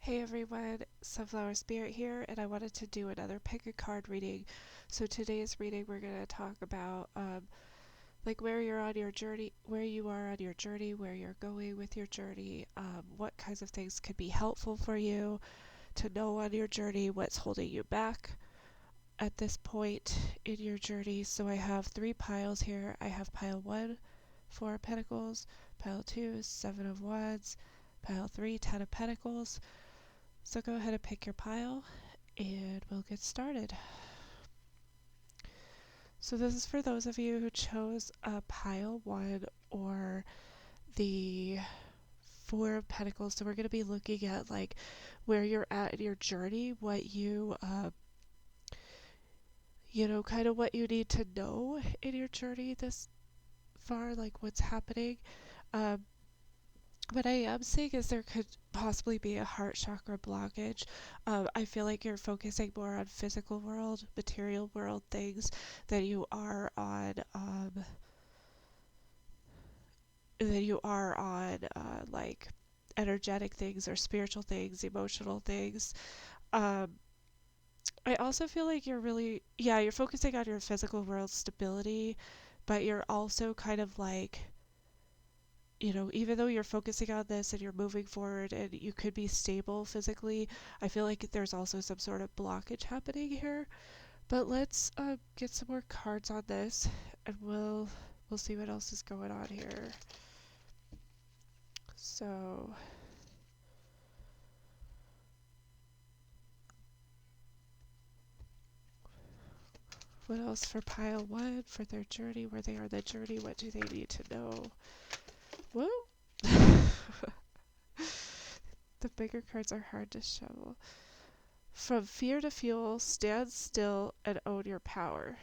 Hey everyone, Sunflower Spirit here, and I wanted to do another pick a card reading. So today's reading we're going to talk about like where you're on your journey, where you are on your journey, where you're going with your journey, what kinds of things could be helpful for you to know on your journey, what's holding you back at this point in your journey. So I have three piles here. I have pile 1, Four of Pentacles, pile 2, Seven of Wands, pile 3, Ten of Pentacles. So go ahead and pick your pile and we'll get started. So this is for those of you who chose pile 1 or the Four of Pentacles. So we're going to be looking at like where you're at in your journey, what you kind of what you need to know in your journey this far, like what's happening. What I am saying is there could possibly be a heart chakra blockage. I feel like you're focusing more on physical world, material world things than you are on like energetic things or spiritual things, emotional things. I also feel like you're focusing on your physical world stability, but you're also kind of like, even though you're focusing on this and you're moving forward and you could be stable physically, I feel like there's also some sort of blockage happening here. But let's get some more cards on this, and we'll see what else is going on here. So what else for pile 1 for their journey, where they are the journey, what do they need to know? Whoa. The bigger cards are hard to shovel. From fear to fuel, stand still and own your power.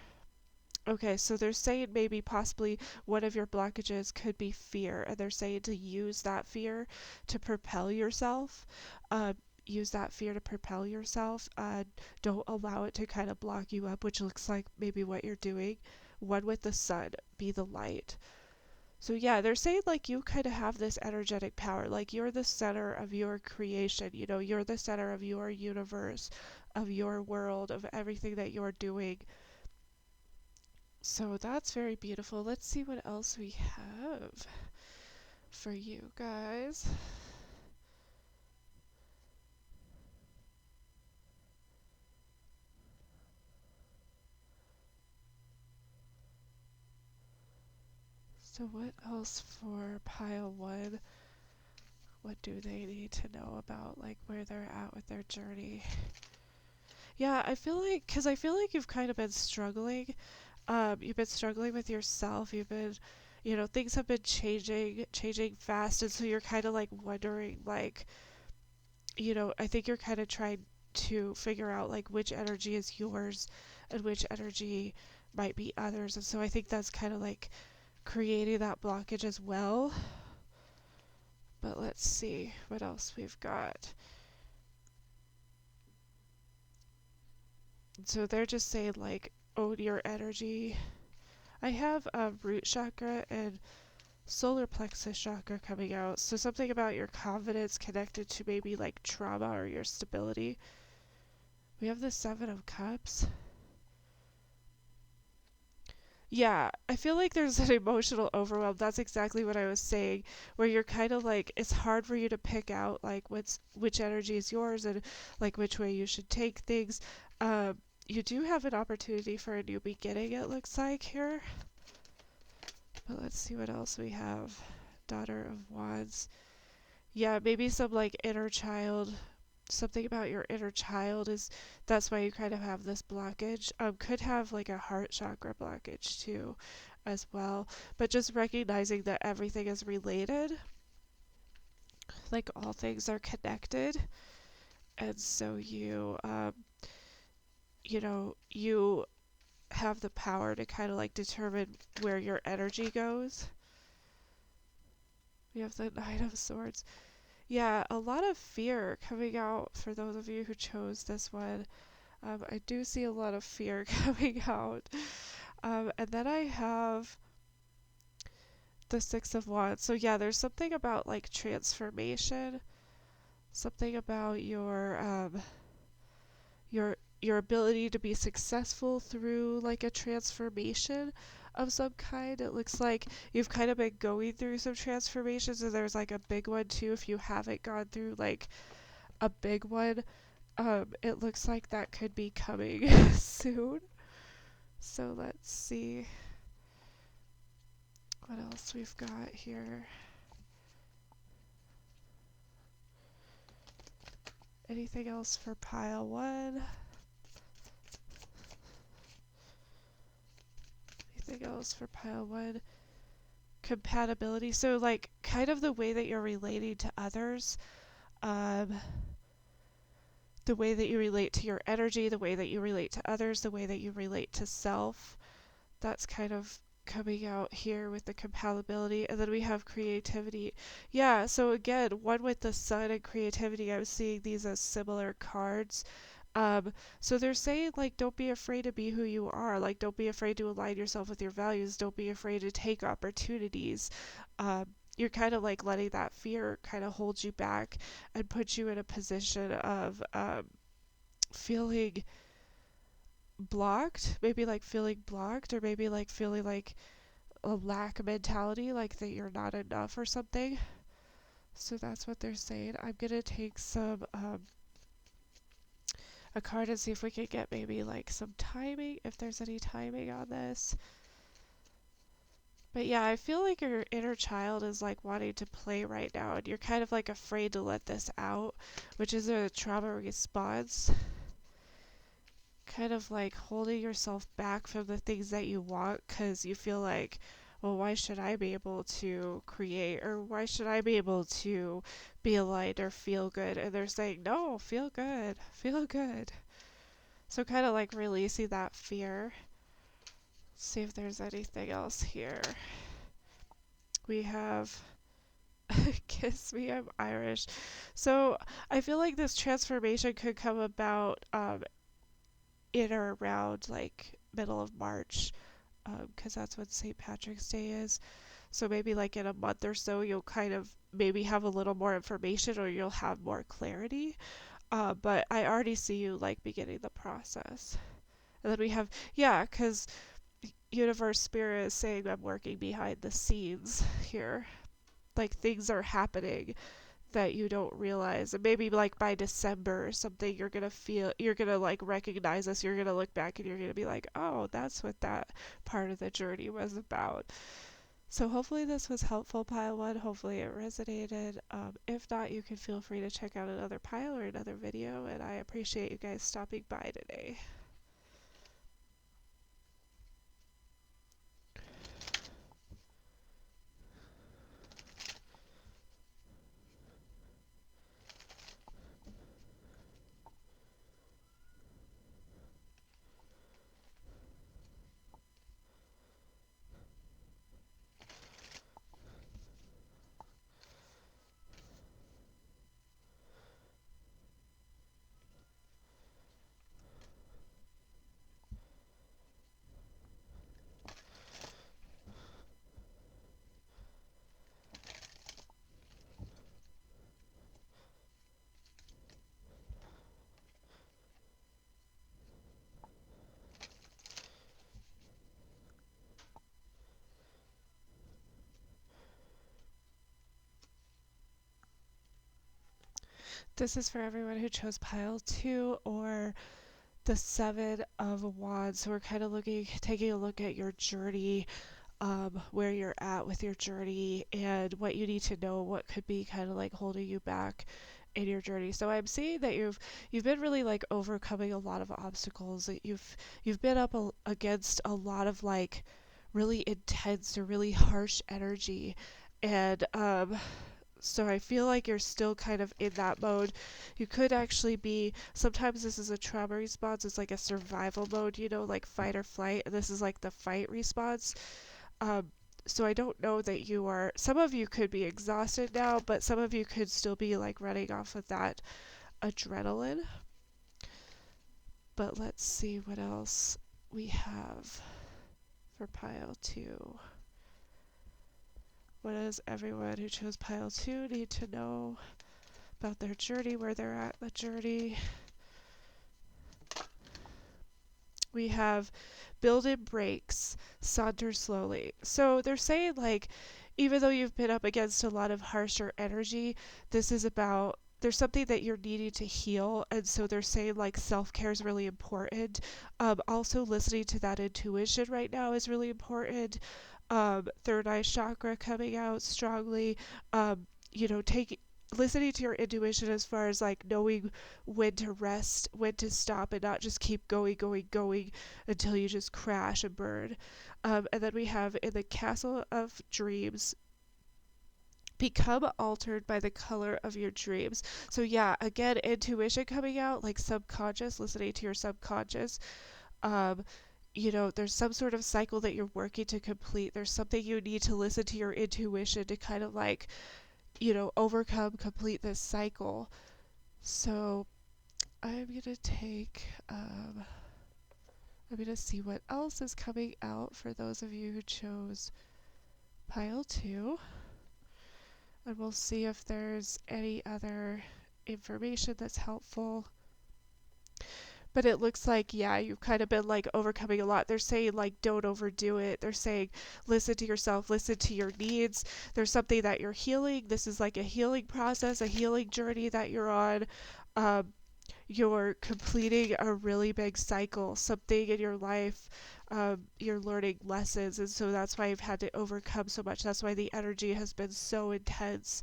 Okay, so they're saying maybe possibly one of your blockages could be fear, and they're saying to use that fear to propel yourself. Use that fear to propel yourself. Don't allow it to kind of block you up, which looks like maybe what you're doing. One with the sun, be the light. So yeah, they're saying like you kind of have this energetic power, like you're the center of your creation, you're the center of your universe, of your world, of everything that you're doing. So that's very beautiful. Let's see what else we have for you guys. So what else for pile 1? What do they need to know about like where they're at with their journey? Yeah, I feel like you've kind of been struggling. You've been struggling with yourself. You've been, things have been changing fast, and so you're kind of like wondering, like, I think you're kind of trying to figure out like which energy is yours and which energy might be others, and so I think that's kind of like creating that blockage as well. But let's see what else we've got. So they're just saying like own your energy. I have root chakra and solar plexus chakra coming out, so something about your confidence connected to maybe like trauma or your stability. We have the Seven of Cups. Yeah, I feel like there's an emotional overwhelm. That's exactly what I was saying, where you're kind of like it's hard for you to pick out like which energy is yours and like which way you should take things. You do have an opportunity for a new beginning, it looks like here. But let's see what else we have. Daughter of Wands. Yeah, maybe some like inner child, something about your inner child is that's why you kind of have this blockage. Could have like a heart chakra blockage too as well, but just recognizing that everything is related, like all things are connected, and so you have the power to kind of like determine where your energy goes. We have the Knight of Swords. Yeah, a lot of fear coming out for those of you who chose this one. I do see a lot of fear coming out. And then I have the Six of Wands. So yeah, there's something about like transformation something about your ability to be successful through like a transformation of some kind. It looks like you've kind of been going through some transformations, and there's like a big one too if you haven't gone through like a big one. It looks like that could be coming soon. So let's see what else we've got here. Anything else for pile one? Anything else for pile one? Compatibility. So like kind of the way that you're relating to others, um, the way that you relate to your energy, the way that you relate to others, the way that you relate to self. That's kind of coming out here with the compatibility. And then we have creativity. Yeah, so again, one with the sun and creativity, I'm seeing these as similar cards. So they're saying like don't be afraid to be who you are. Like don't be afraid to align yourself with your values. Don't be afraid to take opportunities. You're kind of like letting that fear kind of hold you back and put you in a position of feeling blocked, maybe like feeling blocked, or maybe like feeling like a lack mentality, like that you're not enough or something. So that's what they're saying. I'm gonna take some a card and see if we can get maybe like some timing, if there's any timing on this. But yeah, I feel like your inner child is like wanting to play right now, and you're kind of like afraid to let this out, which is a trauma response. Kind of like holding yourself back from the things that you want because you feel like, well, why should I be able to create, or why should I be able to be aligned or feel good? And they're saying, no, feel good, feel good. So kind of like releasing that fear. See if there's anything else here. We have kiss me, I'm Irish. So I feel like this transformation could come about in or around like middle of March, because that's when St. Patrick's Day is. So maybe like in a month or so, you'll kind of maybe have a little more information, or you'll have more clarity. But I already see you like beginning the process. And then we have, yeah, because universe spirit is saying I'm working behind the scenes here. Like things are happening that you don't realize. And maybe like by December or something, you're gonna like recognize this. You're gonna look back and you're gonna be like, oh, that's what that part of the journey was about. So hopefully this was helpful, pile one. Hopefully it resonated. If not, you can feel free to check out another pile or another video. And I appreciate you guys stopping by today. This is for everyone who chose pile two or the Seven of Wands. So we're kind of taking a look at your journey, where you're at with your journey, and what you need to know, what could be kind of like holding you back in your journey. So I'm seeing that you've been really like overcoming a lot of obstacles. That you've been up against a lot of like really intense or really harsh energy, and so I feel like you're still kind of in that mode. You could actually be, sometimes this is a trauma response, it's like a survival mode, you know, like fight or flight, and this is like the fight response. Um, so I don't know that you are, some of you could be exhausted now, but some of you could still be like running off of that adrenaline. But let's see what else we have for pile two. What does everyone who chose pile two need to know? about their journey, where they're at the journey. We have build in breaks, saunter slowly. So they're saying like, even though you've been up against a lot of harsher energy, this is about there's something that you're needing to heal, and so they're saying like self-care is really important. Also listening to that intuition right now is really important. Third eye chakra coming out strongly. You know, take listening to your intuition as far as like knowing when to rest, when to stop, and not just keep going until you just crash and burn. And then we have in the Castle of Dreams, become altered by the color of your dreams. So yeah, again, intuition coming out, like subconscious, listening to your subconscious. Um, you know, there's some sort of cycle that you're working to complete. There's something you need to listen to your intuition to kind of like, you know, overcome, complete this cycle. So I'm gonna take, I'm gonna see what else is coming out for those of you who chose pile 2. And we'll see if there's any other information that's helpful. But it looks like, yeah, you've kind of been like overcoming a lot. They're saying like, don't overdo it. They're saying, listen to yourself, listen to your needs. There's something that you're healing. This is like a healing process, a healing journey that you're on. You're completing a really big cycle, something in your life. You're learning lessons. And so that's why you've had to overcome so much. That's why the energy has been so intense,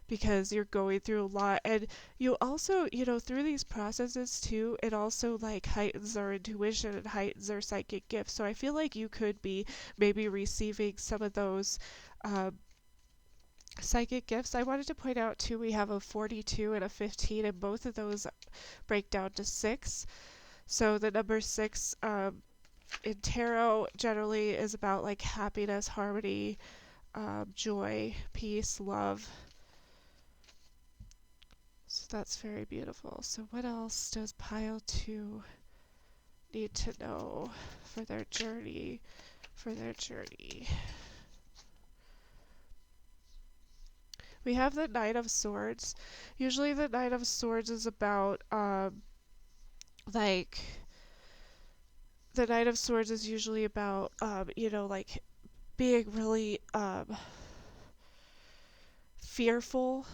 because you're going through a lot. And you also, you know, through these processes too, it also like heightens our intuition and heightens our psychic gifts. So I feel like you could be maybe receiving some of those psychic gifts. I wanted to point out too, we have a 42 and a 15, and both of those break down to 6. So the number 6 in tarot generally is about like happiness, harmony, joy, peace, love. So that's very beautiful. So what else does pile 2 need to know for their journey? We have the Knight of Swords. Usually the Knight of Swords is about like the Knight of Swords is usually about you know, like being really fearful,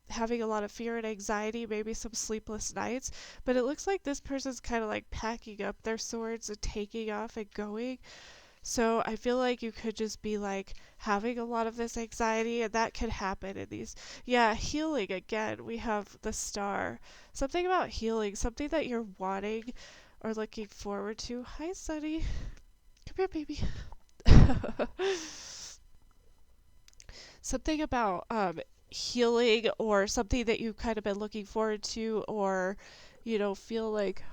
having a lot of fear and anxiety, maybe some sleepless nights. But it looks like this person's kind of like packing up their swords and taking off and going. So I feel like you could just be like having a lot of this anxiety, and that could happen in these. Yeah, healing again. We have the Star. Something about healing, something that you're wanting or looking forward to. Hi, Sunny. Come here, baby. Something about healing, or something that you've kind of been looking forward to, or, you know, feel like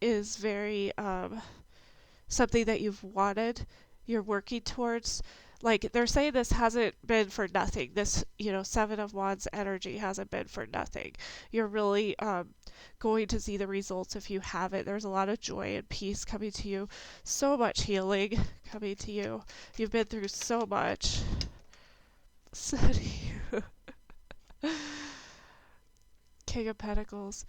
is very something that you've wanted, you're working towards. Like they're saying this hasn't been for nothing. This, you know, 7 of Wands energy hasn't been for nothing. You're really going to see the results if you have it. There's a lot of joy and peace coming to you. So much healing coming to you. You've been through so much. King of Pentacles.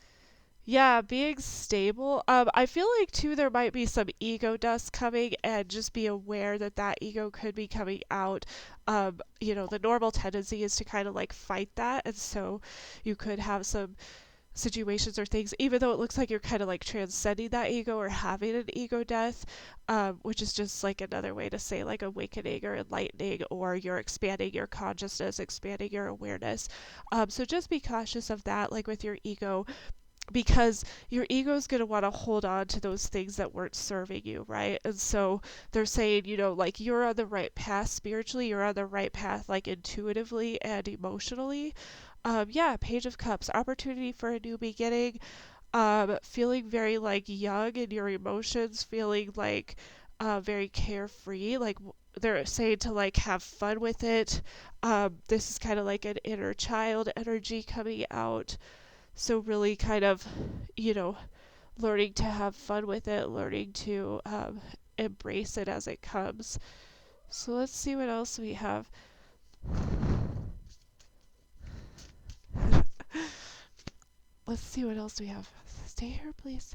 Yeah, being stable. I feel like too there might be some ego dust coming, and just be aware that that ego could be coming out. You know, the normal tendency is to kind of like fight that, and so you could have some situations or things, even though it looks like you're kind of like transcending that ego or having an ego death, which is just like another way to say like awakening or enlightening, or you're expanding your consciousness, expanding your awareness. So just be cautious of that, like with your ego, because your ego is going to want to hold on to those things that weren't serving you, right? And so they're saying, you know, like you're on the right path spiritually, you're on the right path like intuitively and emotionally. Yeah, Page of Cups, opportunity for a new beginning. Feeling very like young in your emotions, feeling like very carefree, like they're saying to like have fun with it. This is kind of like an inner child energy coming out. So really kind of, you know, learning to have fun with it, learning to embrace it as it comes. So let's see what else we have. Let's see what else we have. Stay here, please.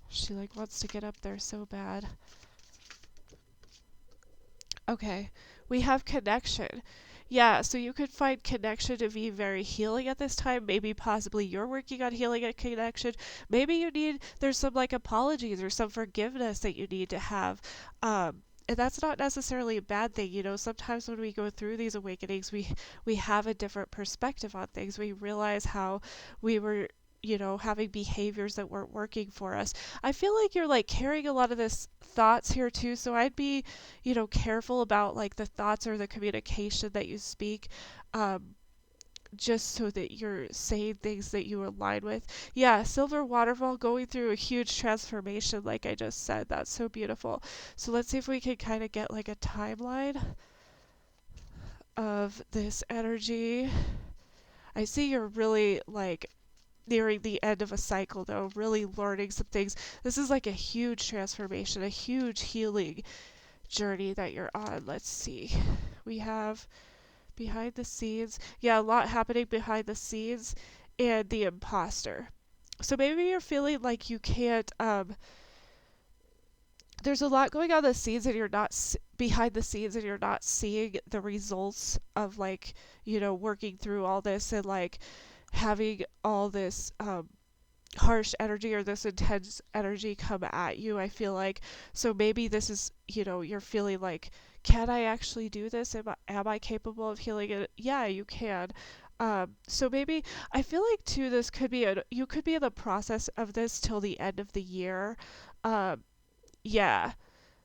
She like wants to get up there so bad. Okay, we have connection. Yeah, so you could find connection to be very healing at this time. Maybe possibly you're working on healing a connection. Maybe there's some like apologies or some forgiveness that you need to have. And that's not necessarily a bad thing. You know, sometimes when we go through these awakenings, we have a different perspective on things. We realize how we were, having behaviors that weren't working for us. I feel like you're like carrying a lot of this thoughts here too, so I'd be, careful about like the thoughts or the communication that you speak. Um, just so that you're saying things that you align with. Yeah, Silver Waterfall going through a huge transformation, like I just said. That's so beautiful. So let's see if we can kind of get like a timeline of this energy. I see you're really like nearing the end of a cycle though, really learning some things. This is like a huge transformation, a huge healing journey that you're on. Let's see. We have behind the scenes. Yeah, a lot happening behind the scenes and the imposter. So maybe you're feeling like you can't there's a lot going on the scenes and you're not behind the scenes and you're not seeing the results of like, working through all this and like having all this harsh energy or this intense energy come at you. I feel like so maybe this is, you're feeling like, can I actually do this? Am I capable of healing it? Yeah, you can. So maybe I feel like too this could be you could be in the process of this till the end of the year. um yeah,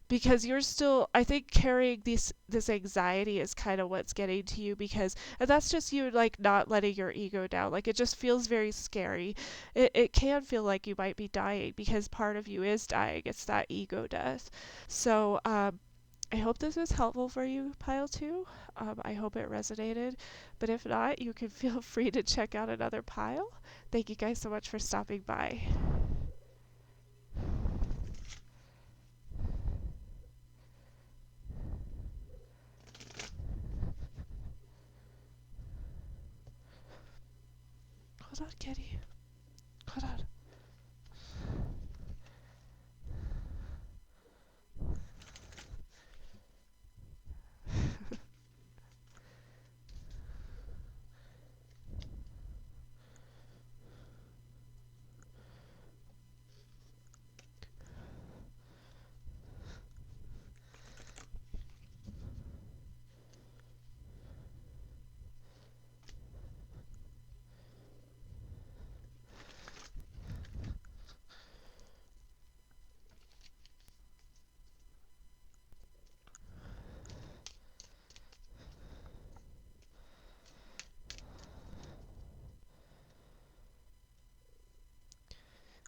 because you're still, I think, carrying this anxiety is kind of what's getting to you, because and that's just you like not letting your ego down. Like it just feels very scary. It can feel like you might be dying because part of you is dying. It's that ego death. So I hope this was helpful for you, pile 2. I hope it resonated, but if not, you can feel free to check out another pile. Thank you guys so much for stopping by. Hold on, kitty. Hold on.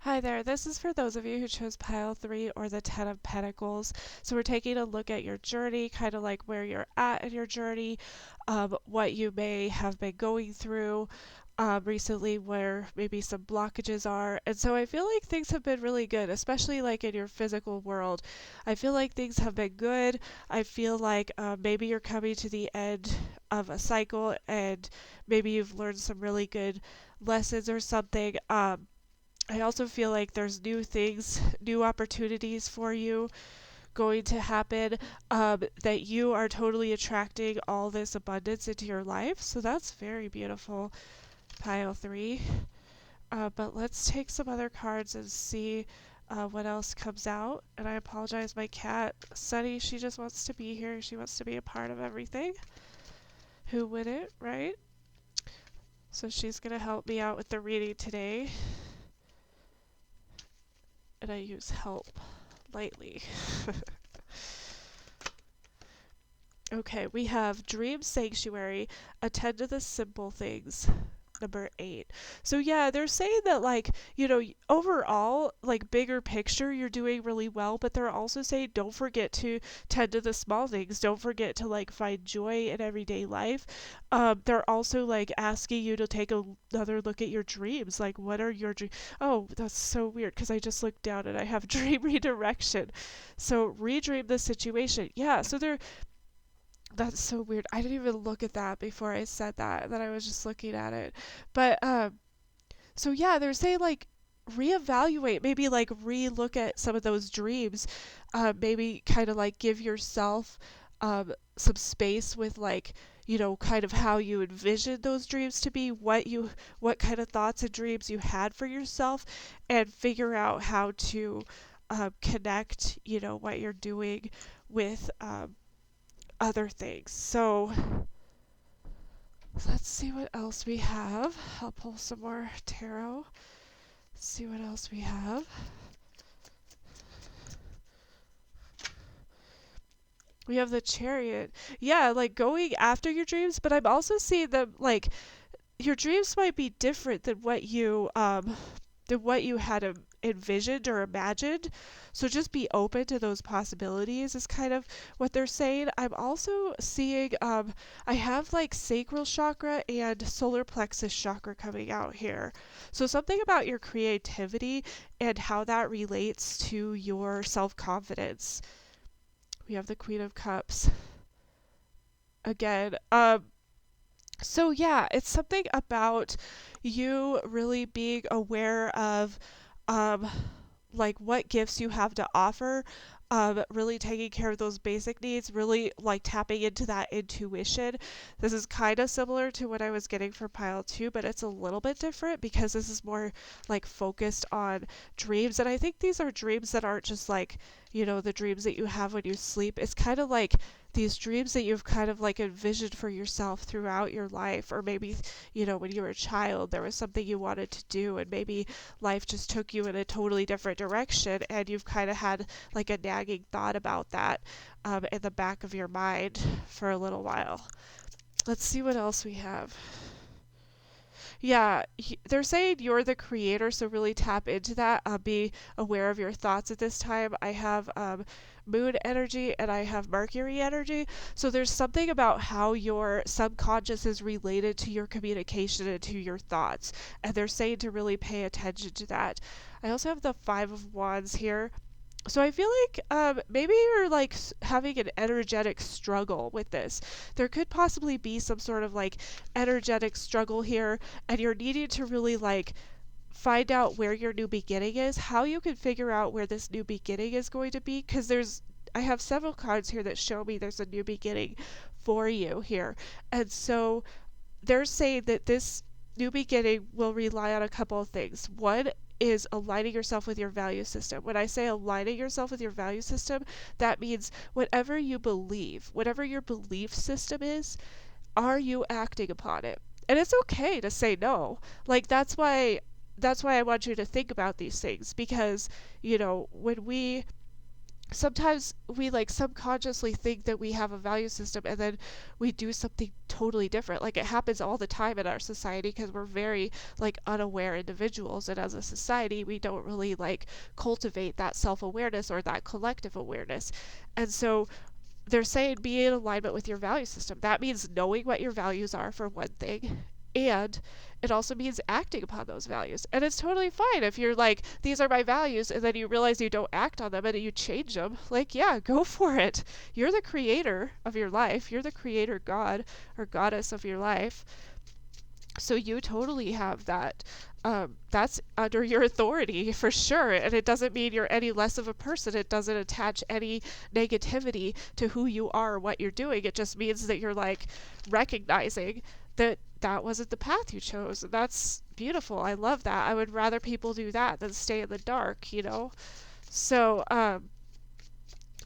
Hi there, this is for those of you who chose pile 3 or the Ten of Pentacles. So we're taking a look at your journey, kind of like where you're at in your journey, what you may have been going through recently, where maybe some blockages are. And so I feel like things have been really good, especially like in your physical world. I feel like things have been good. I feel like maybe you're coming to the end of a cycle and maybe you've learned some really good lessons or something. I also feel like there's new things, new opportunities for you going to happen, that you are totally attracting all this abundance into your life. So that's very beautiful, pile 3. But let's take some other cards and see what else comes out. And I apologize, my cat, Sunny, she just wants to be here. She wants to be a part of everything. Who wouldn't, right? So she's going to help me out with the reading today. And I use help lightly. Okay, we have Dream Sanctuary, attend to the simple things, number 8. So yeah, they're saying that like, overall, like bigger picture, you're doing really well, but they're also saying don't forget to tend to the small things. Don't forget to like find joy in everyday life. They're also like asking you to take another look at your dreams. Like, what are your dreams? Oh, that's so weird because I just looked down and I have dream redirection. So redream the situation. Yeah, so that's so weird. I didn't even look at that before I said that. Then I was just looking at it. But So yeah, they're saying like reevaluate, maybe like re-look at some of those dreams, maybe kind of like give yourself some space with like, you know, kind of how you envisioned those dreams to be, what kind of thoughts and dreams you had for yourself, and figure out how to connect, you know, what you're doing with other things. So let's see what else we have. I'll pull some more tarot. See what else we have. We have the Chariot. Yeah, like going after your dreams, but I'm also seeing them like your dreams might be different than what you had envisioned or imagined. So just be open to those possibilities is kind of what they're saying. I'm also seeing I have like sacral chakra and solar plexus chakra coming out here. So something about your creativity and how that relates to your self-confidence. We have the Queen of Cups again. So yeah, it's something about you really being aware of um, like what gifts you have to offer, really taking care of those basic needs, really like tapping into that intuition. This is kind of similar to what I was getting for pile two, but it's a little bit different because this is more like focused on dreams. And I think these are dreams that aren't just like, you know, the dreams that you have when you sleep. It's kind of like these dreams that you've kind of like envisioned for yourself throughout your life, or maybe, you know, when you were a child, there was something you wanted to do, and maybe life just took you in a totally different direction, and you've kind of had like a nagging thought about that in the back of your mind for a little while. Let's see what else we have. Yeah, they're saying you're the creator, so really tap into that. Be aware of your thoughts at this time. I have moon energy and I have Mercury energy. So there's something about how your subconscious is related to your communication and to your thoughts. And they're saying to really pay attention to that. I also have the Five of Wands here. So I feel like maybe you're like having an energetic struggle with this. There could possibly be some sort of like energetic struggle here, and you're needing to really like find out where your new beginning is, how you can figure out where this new beginning is going to be, because I have several cards here that show me there's a new beginning for you here. And so they're saying that this new beginning will rely on a couple of things. One is aligning yourself with your value system. When I say aligning yourself with your value system, that means whatever you believe, whatever your belief system is, are you acting upon it? And it's okay to say no. Like that's why I want you to think about these things, because, you know, when we sometimes we like subconsciously think that we have a value system and then we do something totally different. Like it happens all the time in our society because we're very like unaware individuals, and as a society we don't really like cultivate that self-awareness or that collective awareness. And so they're saying be in alignment with your value system. That means knowing what your values are, for one thing, and it also means acting upon those values. And it's totally fine if you're like, these are my values, and then you realize you don't act on them and you change them. Like, yeah, go for it. You're the creator of your life. You're the creator god or goddess of your life. So you totally have that. That's under your authority for sure. And it doesn't mean you're any less of a person. It doesn't attach any negativity to who you are or what you're doing. It just means that you're like recognizing that that wasn't the path you chose. And that's beautiful. I love that. I would rather people do that than stay in the dark, you know? So,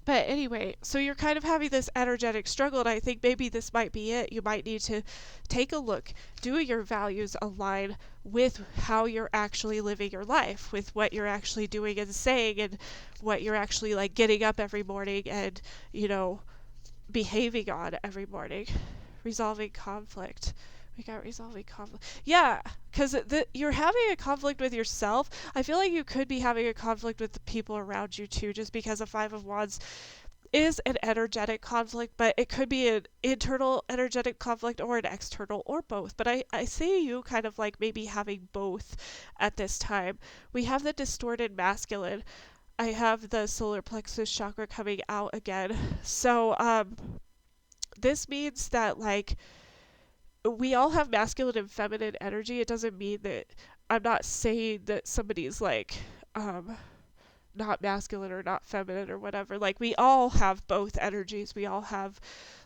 but anyway, so you're kind of having this energetic struggle, and I think maybe this might be it. You might need to take a look. Do your values align with how you're actually living your life, with what you're actually doing and saying, and what you're actually like getting up every morning and, you know, behaving on every morning? Resolving conflict. We got resolving conflict. Yeah, because you're having a conflict with yourself. I feel like you could be having a conflict with the people around you too, just because a Five of Wands is an energetic conflict, but it could be an internal energetic conflict or an external or both. But I see you kind of like maybe having both at this time. We have the distorted masculine. I have the solar plexus chakra coming out again. So, this means that like we all have masculine and feminine energy. It doesn't mean that I'm not saying that somebody's like not masculine or not feminine or whatever. Like we all have both energies. We all have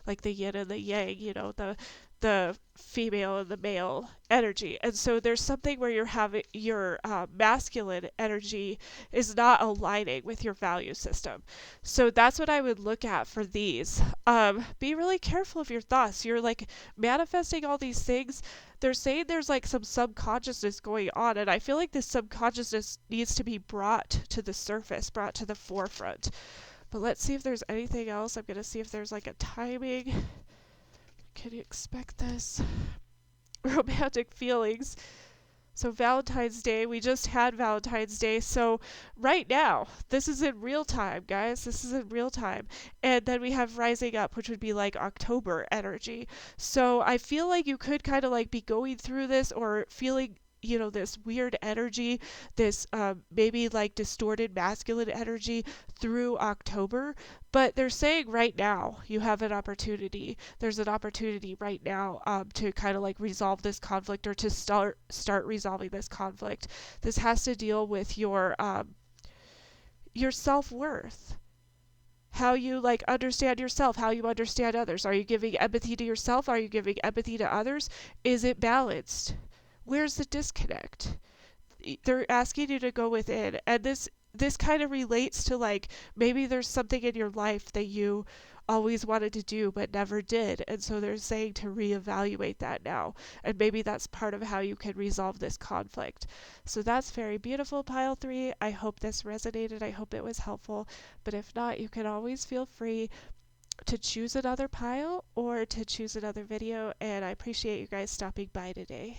like the yin and the yang, you know, the female and the male energy. And so there's something where you're having your masculine energy is not aligning with your value system. So that's what I would look at for these. Be really careful of your thoughts. You're like manifesting all these things. They're saying there's like some subconsciousness going on, and I feel like this subconsciousness needs to be brought to the surface, brought to the forefront. But let's see if there's anything else. I'm going to see if there's like a timing. Can you expect this? Romantic feelings. So Valentine's Day, we just had Valentine's Day. So right now, this is in real time, guys. This is in real time. And then we have rising up, which would be like October energy. So I feel like you could kind of like be going through this or feeling, you know, this weird energy, this maybe like distorted masculine energy through October. But they're saying right now you have an opportunity. There's an opportunity right now to kind of like resolve this conflict or to start resolving this conflict. This has to deal with your self-worth, how you like understand yourself, how you understand others. Are you giving empathy to yourself? Are you giving empathy to others? Is it balanced? Where's the disconnect? They're asking you to go within, and this kind of relates to like maybe there's something in your life that you always wanted to do but never did, and so they're saying to reevaluate that now, and maybe that's part of how you can resolve this conflict. So that's very beautiful, pile 3. I hope this resonated. I hope it was helpful, but if not, you can always feel free to choose another pile or to choose another video, and I appreciate you guys stopping by today.